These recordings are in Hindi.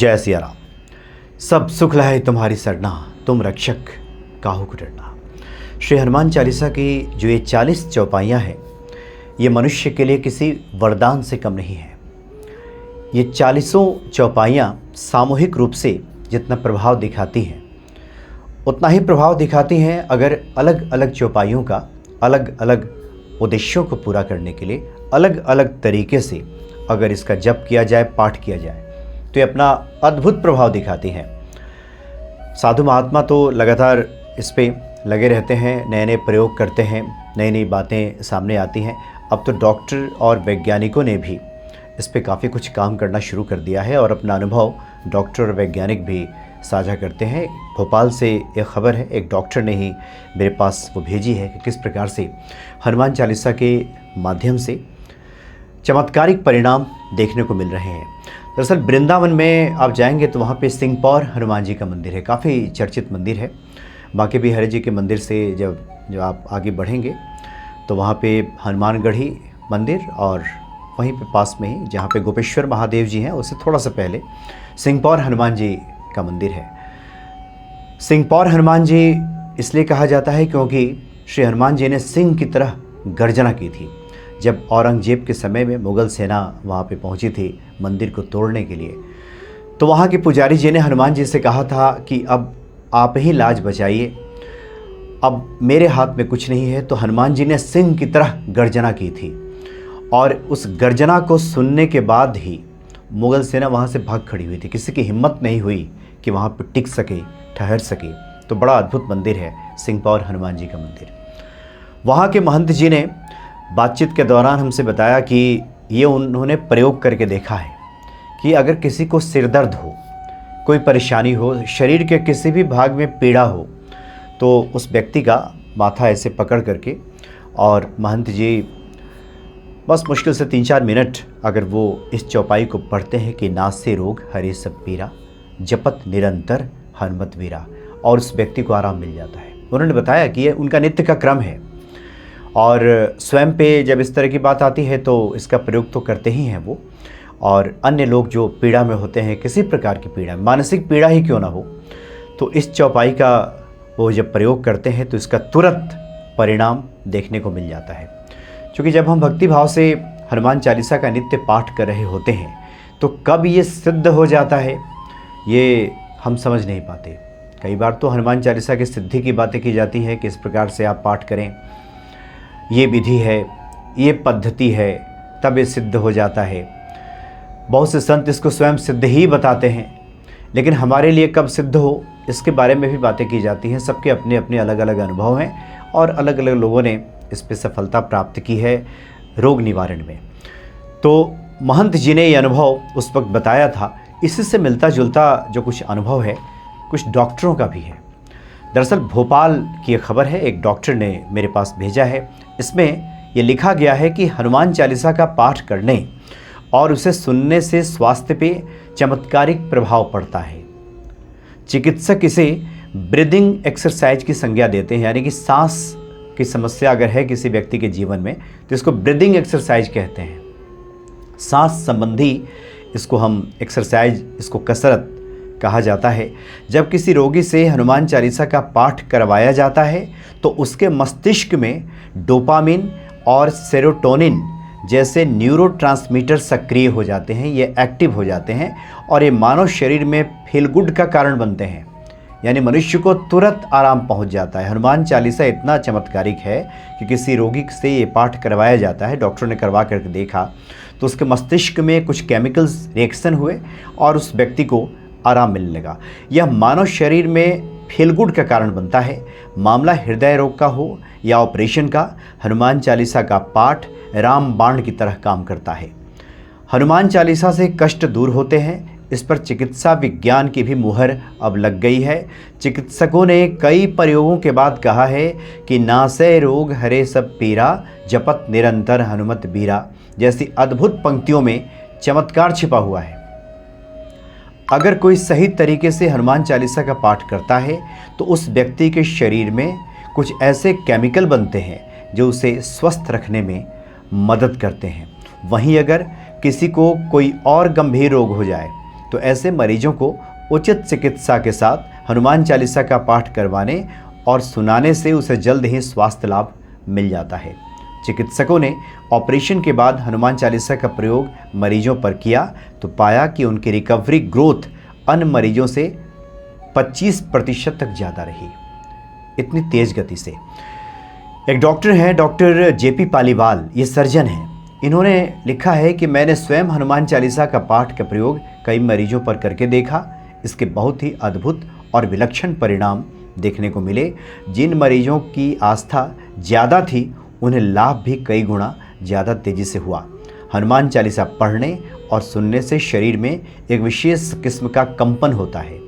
जय सिया राम। सब सुख लहे तुम्हारी सरना, तुम रक्षक काहू को डरना। श्री हनुमान चालीसा की जो ये 40 चौपाइयाँ हैं, ये मनुष्य के लिए किसी वरदान से कम नहीं है। ये 40 चौपाइयाँ सामूहिक रूप से जितना प्रभाव दिखाती हैं, उतना ही प्रभाव दिखाती हैं अगर अलग अलग चौपाइयों का अलग अलग उद्देश्यों को पूरा करने के लिए अलग अलग तरीके से अगर इसका जप किया जाए, पाठ किया जाए, तो ये अपना अद्भुत प्रभाव दिखाती हैं। साधु महात्मा तो लगातार इस पे लगे रहते हैं, नए नए प्रयोग करते हैं, नई नई बातें सामने आती हैं। अब तो डॉक्टर और वैज्ञानिकों ने भी इस पे काफ़ी कुछ काम करना शुरू कर दिया है और अपना अनुभव डॉक्टर और वैज्ञानिक भी साझा करते हैं। भोपाल से एक खबर है, एक डॉक्टर ने ही मेरे पास वो भेजी है कि किस प्रकार से हनुमान चालीसा के माध्यम से चमत्कारिक परिणाम देखने को मिल रहे हैं। दरअसल वृंदावन में आप जाएंगे तो वहाँ पे सिंहपौर हनुमान जी का मंदिर है, काफ़ी चर्चित मंदिर है। बांके बिहारी जी के मंदिर से जब आप आगे बढ़ेंगे तो वहाँ पे हनुमानगढ़ी मंदिर और वहीं पे पास में ही जहाँ पे गोपेश्वर महादेव जी हैं, उससे थोड़ा सा पहले सिंहपौर हनुमान जी का मंदिर है। सिंहपौर हनुमान जी इसलिए कहा जाता है क्योंकि श्री हनुमान जी ने सिंह की तरह गर्जना की थी जब औरंगजेब के समय में मुग़ल सेना वहाँ पे पहुँची थी मंदिर को तोड़ने के लिए। तो वहाँ के पुजारी जी ने हनुमान जी से कहा था कि अब आप ही लाज बचाइए, अब मेरे हाथ में कुछ नहीं है। तो हनुमान जी ने सिंह की तरह गर्जना की थी और उस गर्जना को सुनने के बाद ही मुग़ल सेना वहाँ से भाग खड़ी हुई थी। किसी की हिम्मत नहीं हुई कि वहाँ पर टिक सके, ठहर सके। तो बड़ा अद्भुत मंदिर है सिंहपौर हनुमान जी का मंदिर। वहाँ के महंत जी ने बातचीत के दौरान हमसे बताया कि ये उन्होंने प्रयोग करके देखा है कि अगर किसी को सिर दर्द हो, कोई परेशानी हो, शरीर के किसी भी भाग में पीड़ा हो, तो उस व्यक्ति का माथा ऐसे पकड़ करके और महंत जी बस मुश्किल से 3-4 मिनट अगर वो इस चौपाई को पढ़ते हैं कि नासे रोग हरे सब पीरा, जपत निरंतर हनुमत वीरा, और उस व्यक्ति को आराम मिल जाता है। उन्होंने बताया कि ये उनका नित्य का क्रम है और स्वयं पे जब इस तरह की बात आती है तो इसका प्रयोग तो करते ही हैं वो। और अन्य लोग जो पीड़ा में होते हैं, किसी प्रकार की पीड़ा, मानसिक पीड़ा ही क्यों ना हो, तो इस चौपाई का वो जब प्रयोग करते हैं तो इसका तुरंत परिणाम देखने को मिल जाता है। क्योंकि जब हम भक्ति भाव से हनुमान चालीसा का नित्य पाठ कर रहे होते हैं तो कब ये सिद्ध हो जाता है ये हम समझ नहीं पाते। कई बार तो हनुमान चालीसा की सिद्धि की बातें की जाती है कि इस प्रकार से आप पाठ करें, ये विधि है, ये पद्धति है, तब ये सिद्ध हो जाता है। बहुत से संत इसको स्वयं सिद्ध ही बताते हैं, लेकिन हमारे लिए कब सिद्ध हो इसके बारे में भी बातें की जाती हैं। सबके अपने अपने अलग अलग अनुभव हैं और अलग अलग लोगों ने इस पर सफलता प्राप्त की है रोग निवारण में। तो महंत जी ने ये अनुभव उस वक्त बताया था। इसी से मिलता जुलता जो कुछ अनुभव है कुछ डॉक्टरों का भी है। दरअसल भोपाल की एक खबर है, एक डॉक्टर ने मेरे पास भेजा है। इसमें ये लिखा गया है कि हनुमान चालीसा का पाठ करने और उसे सुनने से स्वास्थ्य पे चमत्कारिक प्रभाव पड़ता है। चिकित्सक इसे ब्रीदिंग एक्सरसाइज की संज्ञा देते हैं, यानी कि सांस की समस्या अगर है किसी व्यक्ति के जीवन में तो इसको ब्रीदिंग एक्सरसाइज कहते हैं। सांस संबंधी इसको हम एक्सरसाइज, इसको कसरत कहा जाता है। जब किसी रोगी से हनुमान चालीसा का पाठ करवाया जाता है तो उसके मस्तिष्क में डोपामिन और सेरोटोनिन जैसे न्यूरोट्रांसमीटर सक्रिय हो जाते हैं, ये एक्टिव हो जाते हैं और ये मानव शरीर में फील गुड का कारण बनते हैं, यानी मनुष्य को तुरंत आराम पहुंच जाता है। हनुमान चालीसा इतना चमत्कारिक है कि किसी रोगी से ये पाठ करवाया जाता है, डॉक्टरों ने करवा करके देखा तो उसके मस्तिष्क में कुछ केमिकल्स रिएक्शन हुए और उस व्यक्ति को आराम मिलने लगा। यह मानव शरीर में फील गुड का कारण बनता है। मामला हृदय रोग का हो या ऑपरेशन का, हनुमान चालीसा का पाठ रामबाण की तरह काम करता है। हनुमान चालीसा से कष्ट दूर होते हैं, इस पर चिकित्सा विज्ञान की भी मुहर अब लग गई है। चिकित्सकों ने कई प्रयोगों के बाद कहा है कि नासे रोग हरे सब पीरा, जपत निरंतर हनुमत बीरा जैसी अद्भुत पंक्तियों में चमत्कार छिपा हुआ है। अगर कोई सही तरीके से हनुमान चालीसा का पाठ करता है तो उस व्यक्ति के शरीर में कुछ ऐसे केमिकल बनते हैं जो उसे स्वस्थ रखने में मदद करते हैं। वहीं अगर किसी को कोई और गंभीर रोग हो जाए तो ऐसे मरीजों को उचित चिकित्सा के साथ हनुमान चालीसा का पाठ करवाने और सुनाने से उसे जल्द ही स्वास्थ्य लाभ मिल जाता है। चिकित्सकों ने ऑपरेशन के बाद हनुमान चालीसा का प्रयोग मरीजों पर किया तो पाया कि उनकी रिकवरी ग्रोथ अन्य मरीजों से 25% तक ज़्यादा रही, इतनी तेज़ गति से। एक डॉक्टर हैं, डॉक्टर जेपी पालीवाल, ये सर्जन हैं। इन्होंने लिखा है कि मैंने स्वयं हनुमान चालीसा का पाठ का प्रयोग कई मरीजों पर करके देखा। इसके बहुत ही अद्भुत और विलक्षण परिणाम देखने को मिले। जिन मरीजों की आस्था ज़्यादा थी उन्हें लाभ भी कई गुना ज़्यादा तेज़ी से हुआ। हनुमान चालीसा पढ़ने और सुनने से शरीर में एक विशेष किस्म का कंपन होता है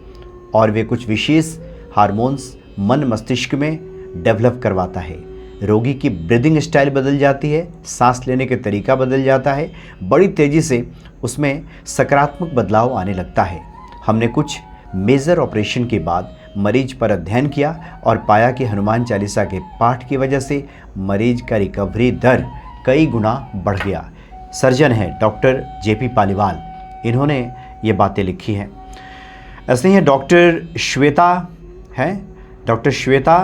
और वे कुछ विशेष हार्मोन्स मन मस्तिष्क में डेवलप करवाता है। रोगी की ब्रीदिंग स्टाइल बदल जाती है, सांस लेने के तरीका बदल जाता है, बड़ी तेज़ी से उसमें सकारात्मक बदलाव आने लगता है। हमने कुछ मेजर ऑपरेशन के बाद मरीज पर अध्ययन किया और पाया कि हनुमान चालीसा के पाठ की वजह से मरीज का रिकवरी दर कई गुना बढ़ गया। सर्जन है डॉक्टर जेपी पालीवाल, इन्होंने ये बातें लिखी हैं। ऐसे ही डॉक्टर श्वेता हैं, डॉक्टर श्वेता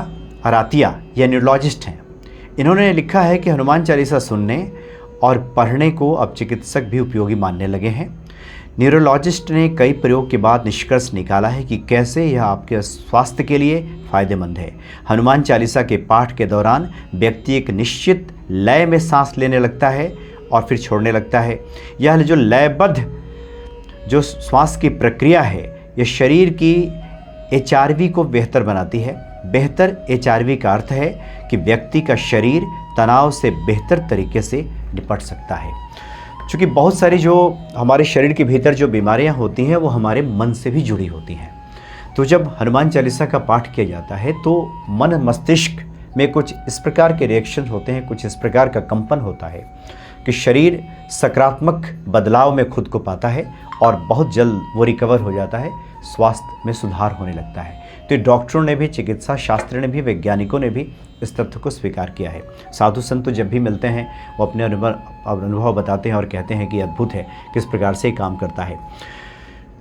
अरातिया, ये न्यूरोलॉजिस्ट हैं। इन्होंने लिखा है कि हनुमान चालीसा सुनने और पढ़ने को अब चिकित्सक भी उपयोगी मानने लगे हैं। न्यूरोलॉजिस्ट ने कई प्रयोग के बाद निष्कर्ष निकाला है कि कैसे यह आपके स्वास्थ्य के लिए फ़ायदेमंद है। हनुमान चालीसा के पाठ के दौरान व्यक्ति एक निश्चित लय में सांस लेने लगता है और फिर छोड़ने लगता है। यह जो लयबद्ध जो श्वास की प्रक्रिया है, यह शरीर की HRV को बेहतर बनाती है। बेहतर HRV का अर्थ है कि व्यक्ति का शरीर तनाव से बेहतर तरीके से निपट सकता है। क्योंकि बहुत सारी जो हमारे शरीर के भीतर जो बीमारियां होती हैं वो हमारे मन से भी जुड़ी होती हैं। तो जब हनुमान चालीसा का पाठ किया जाता है तो मन मस्तिष्क में कुछ इस प्रकार के रिएक्शन होते हैं, कुछ इस प्रकार का कंपन होता है कि शरीर सकारात्मक बदलाव में खुद को पाता है और बहुत जल्द वो रिकवर हो जाता है, स्वास्थ्य में सुधार होने लगता है। तो डॉक्टरों ने भी, चिकित्सा शास्त्र ने भी, वैज्ञानिकों ने भी इस तथ्य को स्वीकार किया है। साधु संत तो जब भी मिलते हैं वो अपने अनुभव बताते हैं और कहते हैं कि अद्भुत है किस प्रकार से काम करता है।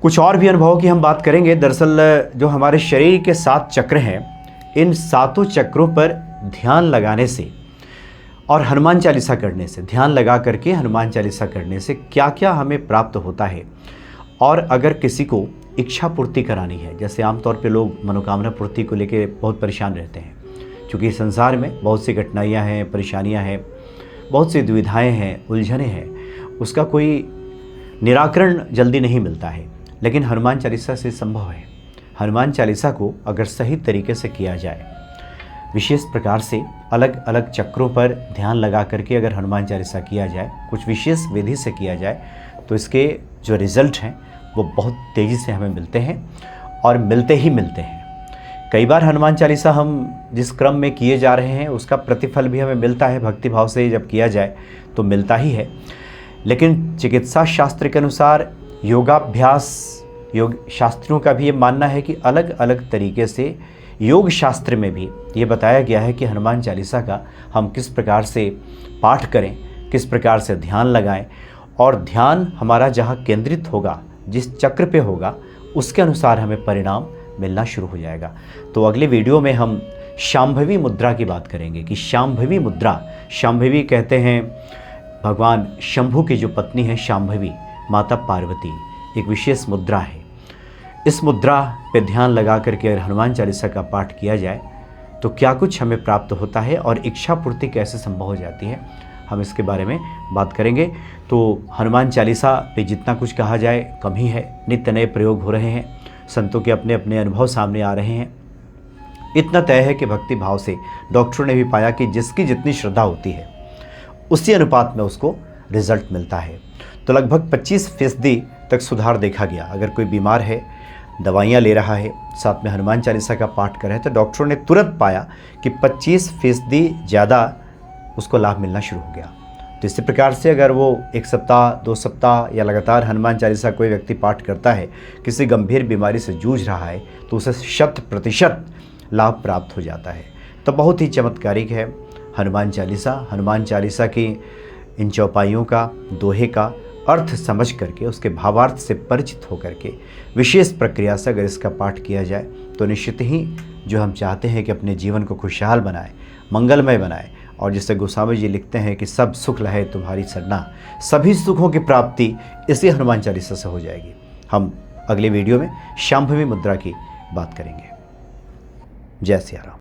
कुछ और भी अनुभवों की हम बात करेंगे। दरअसल जो हमारे शरीर के 7 चक्र हैं, इन 7 चक्रों पर ध्यान लगाने से और हनुमान चालीसा करने से, ध्यान लगा करके हनुमान चालीसा करने से क्या क्या हमें प्राप्त होता है। और अगर किसी को इच्छा पूर्ति करानी है, जैसे आमतौर पे लोग मनोकामना पूर्ति को लेके बहुत परेशान रहते हैं, क्योंकि संसार में बहुत सी कठिनाइयाँ हैं, परेशानियाँ हैं, बहुत सी दुविधाएं हैं, उलझने हैं, उसका कोई निराकरण जल्दी नहीं मिलता है। लेकिन हनुमान चालीसा से संभव है। हनुमान चालीसा को अगर सही तरीके से किया जाए, विशेष प्रकार से अलग अलग चक्रों पर ध्यान लगा करके अगर हनुमान चालीसा किया जाए, कुछ विशेष विधि से किया जाए, तो इसके जो रिज़ल्ट हैं वो बहुत तेज़ी से हमें मिलते हैं और मिलते ही मिलते हैं। कई बार हनुमान चालीसा हम जिस क्रम में किए जा रहे हैं उसका प्रतिफल भी हमें मिलता है, भक्तिभाव से जब किया जाए तो मिलता ही है। लेकिन चिकित्सा शास्त्र के अनुसार योगाभ्यास, योग शास्त्रियों का भी ये मानना है कि अलग अलग तरीके से योग शास्त्र में भी ये बताया गया है कि हनुमान चालीसा का हम किस प्रकार से पाठ करें, किस प्रकार से ध्यान लगाएं, और ध्यान हमारा जहाँ केंद्रित होगा, जिस चक्र पे होगा, उसके अनुसार हमें परिणाम मिलना शुरू हो जाएगा। तो अगले वीडियो में हम शांभवी मुद्रा की बात करेंगे कि शांभवी मुद्रा, शांभवी कहते हैं भगवान शंभु की जो पत्नी है शांभवी, माता पार्वती, एक विशेष मुद्रा है। इस मुद्रा पे ध्यान लगा करके अगर हनुमान चालीसा का पाठ किया जाए तो क्या कुछ हमें प्राप्त होता है और इच्छा पूर्ति कैसे संभव हो जाती है, हम इसके बारे में बात करेंगे। तो हनुमान चालीसा पे जितना कुछ कहा जाए कम ही है। नित्य नए प्रयोग हो रहे हैं, संतों के अपने अपने अनुभव सामने आ रहे हैं। इतना तय है कि भक्ति भाव से डॉक्टरों ने भी पाया कि जिसकी जितनी श्रद्धा होती है उसी अनुपात में उसको रिजल्ट मिलता है। तो लगभग 25% तक सुधार देखा गया। अगर कोई बीमार है, दवाइयाँ ले रहा है, साथ में हनुमान चालीसा का पाठ कर रहे हैं, तो डॉक्टरों ने तुरंत पाया कि 25% ज़्यादा उसको लाभ मिलना शुरू हो गया। तो इसी प्रकार से अगर वो 1 सप्ताह 2 सप्ताह या लगातार हनुमान चालीसा कोई व्यक्ति पाठ करता है, किसी गंभीर बीमारी से जूझ रहा है, तो उसे 100% लाभ प्राप्त हो जाता है। तो बहुत ही चमत्कारिक है हनुमान चालीसा। हनुमान चालीसा की इन चौपाइयों का, दोहे का अर्थ समझ करके, उसके भावार्थ से परिचित होकर के विशेष प्रक्रिया से अगर इसका पाठ किया जाए तो निश्चित ही जो हम चाहते हैं कि अपने जीवन को खुशहाल बनाए, मंगलमय बनाए, और जिससे गोस्वामी जी लिखते हैं कि सब सुख लहे तुम्हारी सरना, सभी सुखों की प्राप्ति इसी हनुमान चालीसा से हो जाएगी। हम अगले वीडियो में शांभवी मुद्रा की बात करेंगे। जय सिया राम।